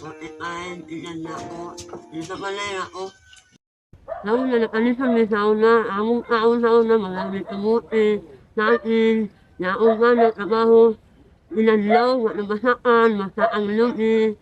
45, ilan na ako. Dito pala ako. Nauna na nakalisan may sauna, among sauna, malamig kamuti, natin, yaong nga na trabaho, ilanlaw, nabasakan, masaang lumi.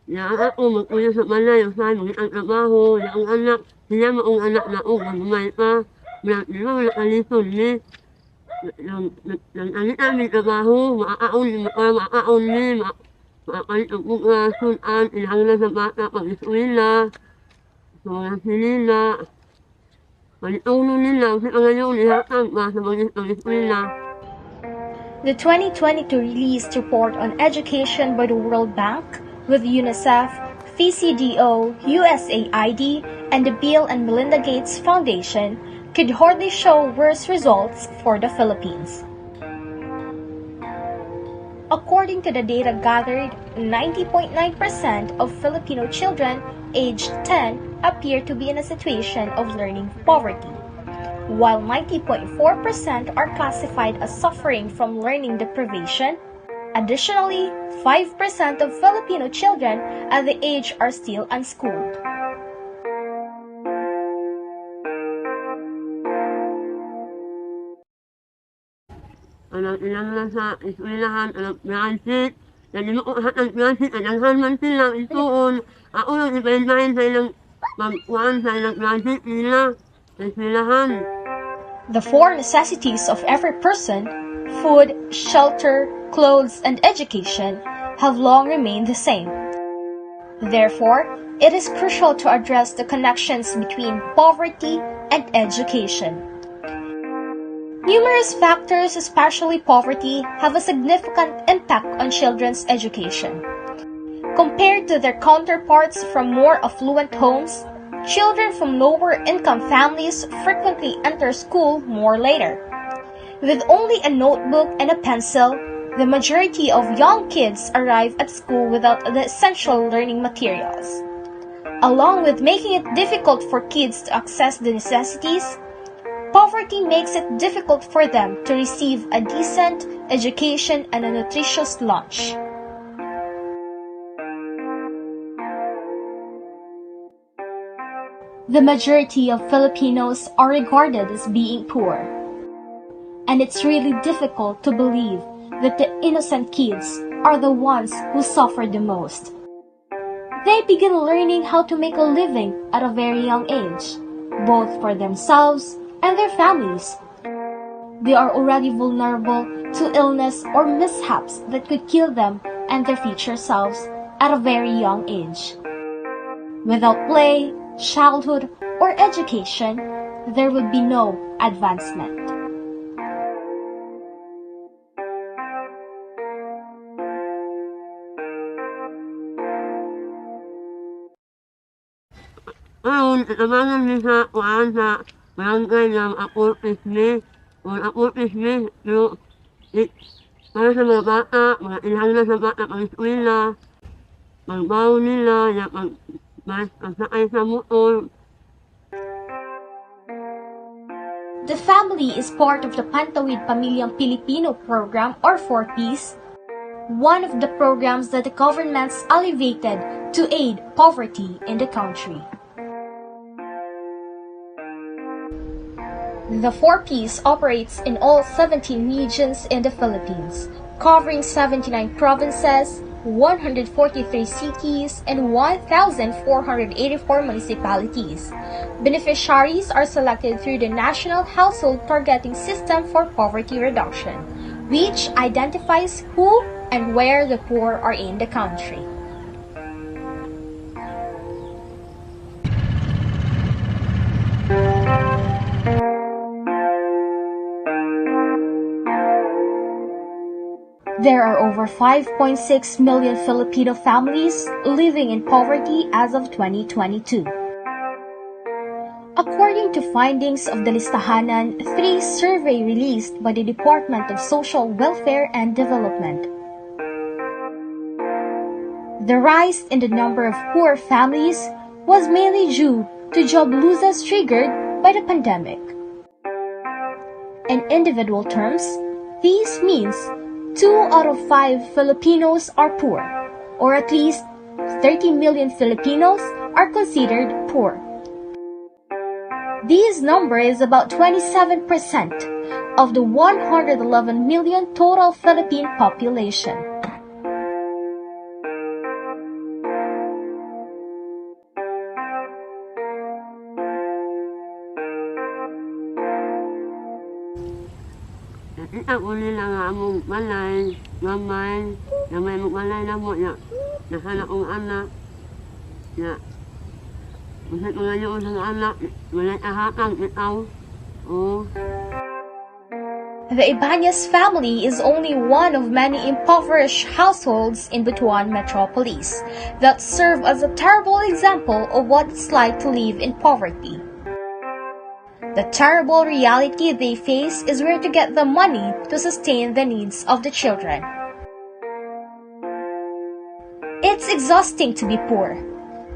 Yaan ako, magkuya sa balay, usahay, ang trabaho, yaong anak, siya maong anak na ako, magmay pa, di ba nakalisan ni, nang aming trabaho, maaaon ni, makakalit ang pagkasunan, ilang na sa bata, pag-iswila, so, nila, palituno nila, kasi ngayon, ihatang pa sa pag-iswila. The 2022 released report on education by the World Bank, with UNICEF, PCDO, USAID, and the Bill and Melinda Gates Foundation, could hardly show worse results for the Philippines. According to the data gathered, 90.9% of Filipino children aged 10 appear to be in a situation of learning poverty, while 90.4% are classified as suffering from learning deprivation. Additionally, 5% of Filipino children at the age are still unschooled. Ilang na sa iswilahan, Bitan-Agan, nalimukuhan ang Bitan-Agan, adanghan man silang isuon. Ako lang ipahintahin sa ilang magkuhan sa ilang Bitan-Agan nila sa iswilahan. The four necessities of every person, food, shelter, clothes, and education, have long remained the same. Therefore, it is crucial to address the connections between poverty and education. Numerous factors, especially poverty, have a significant impact on children's education. Compared to their counterparts from more affluent homes, children from lower income families frequently enter school more later. With only a notebook and a pencil, the majority of young kids arrive at school without the essential learning materials. Along with making it difficult for kids to access the necessities, poverty makes it difficult for them to receive a decent education and a nutritious lunch. The majority of Filipinos are regarded as being poor, and it's really difficult to believe that the innocent kids are the ones who suffer the most. They begin learning how to make a living at a very young age, both for themselves and their families. They are already vulnerable to illness or mishaps that could kill them and their future selves at a very young age. Without play, childhood, or education, there would be no advancement. Ngayon, tatabangan niya sa kuhaan sa barangay ng apurtisme. Kung apurtisme, para sa mga bata, mga ilhang na sa bata pag-iswila, magbaw nila, pagsakay sa motor. The family is part of the Pantawid Pamilyang Pilipino program or 4Ps, one of the programs that the governments alleviated to aid poverty in the country. The 4Ps operates in all 17 regions in the Philippines, covering 79 provinces, 143 cities, and 1,484 municipalities. Beneficiaries are selected through the National Household Targeting System for Poverty Reduction, which identifies who and where the poor are in the country. There are over 5.6 million Filipino families living in poverty as of 2022. According to findings of the Listahanan 3 survey released by the Department of Social Welfare and Development, the rise in the number of poor families was mainly due to job losses triggered by the pandemic. In individual terms, this means 2 out of 5 Filipinos are poor, or at least 30 million Filipinos are considered poor. This number is about 27% of the 111 million total Philippine population. Nakita ko nila nga among malay, gamay, gamay mong malay na mo niya. Nasana kong anak, niya. Masat mga yun sa anak, malay ahakang itaw. Oh. The Ibañez family is only one of many impoverished households in Butuan Metropolis that serve as a terrible example of what it's like to live in poverty. The terrible reality they face is where to get the money to sustain the needs of the children. It's exhausting to be poor.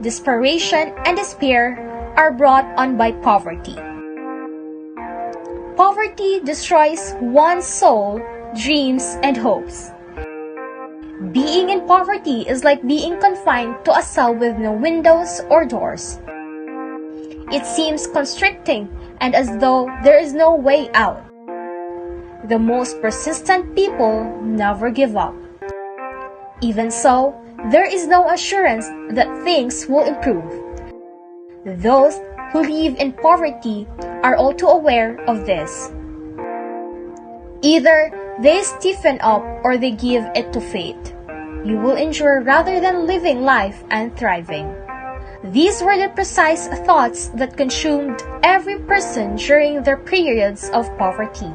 Desperation and despair are brought on by poverty. Poverty destroys one's soul, dreams, and hopes. Being in poverty is like being confined to a cell with no windows or doors. It seems constricting and as though there is no way out. The most persistent people never give up. Even so, there is no assurance that things will improve. Those who live in poverty are all too aware of this. Either they stiffen up or they give it to fate. You will endure rather than living life and thriving. These were the precise thoughts that consumed every person during their periods of poverty.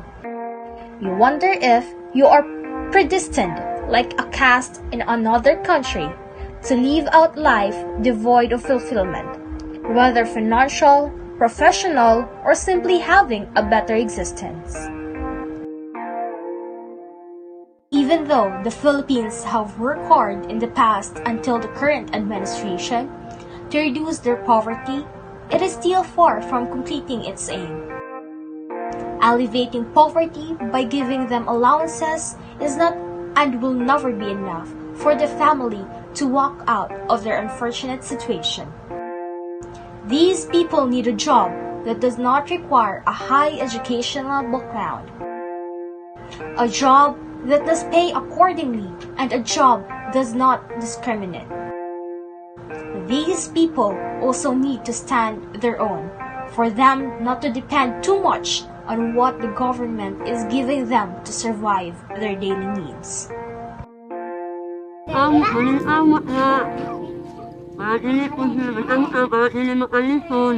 You wonder if you are predestined, like a caste in another country, to live out life devoid of fulfillment, whether financial, professional, or simply having a better existence. Even though the Philippines have worked hard in the past until the current administration to reduce their poverty, it is still far from completing its aim. Alleviating poverty by giving them allowances is not and will never be enough for the family to walk out of their unfortunate situation. These people need a job that does not require a high educational background, a job that does pay accordingly, and a job does not discriminate. These people also need to stand their own, for them not to depend too much on what the government is giving them to survive their daily needs. Maling-awat nga. Maili po sila, ang maili makalison.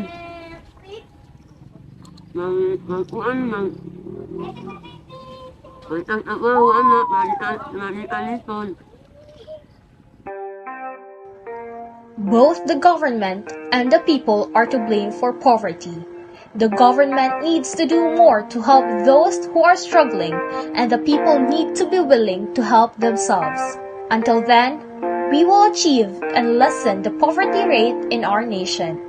Magkuhan, magtang-awawa na, malikalison. Both the government and the people are to blame for poverty. The government needs to do more to help those who are struggling, and the people need to be willing to help themselves. Until then, we will achieve and lessen the poverty rate in our nation.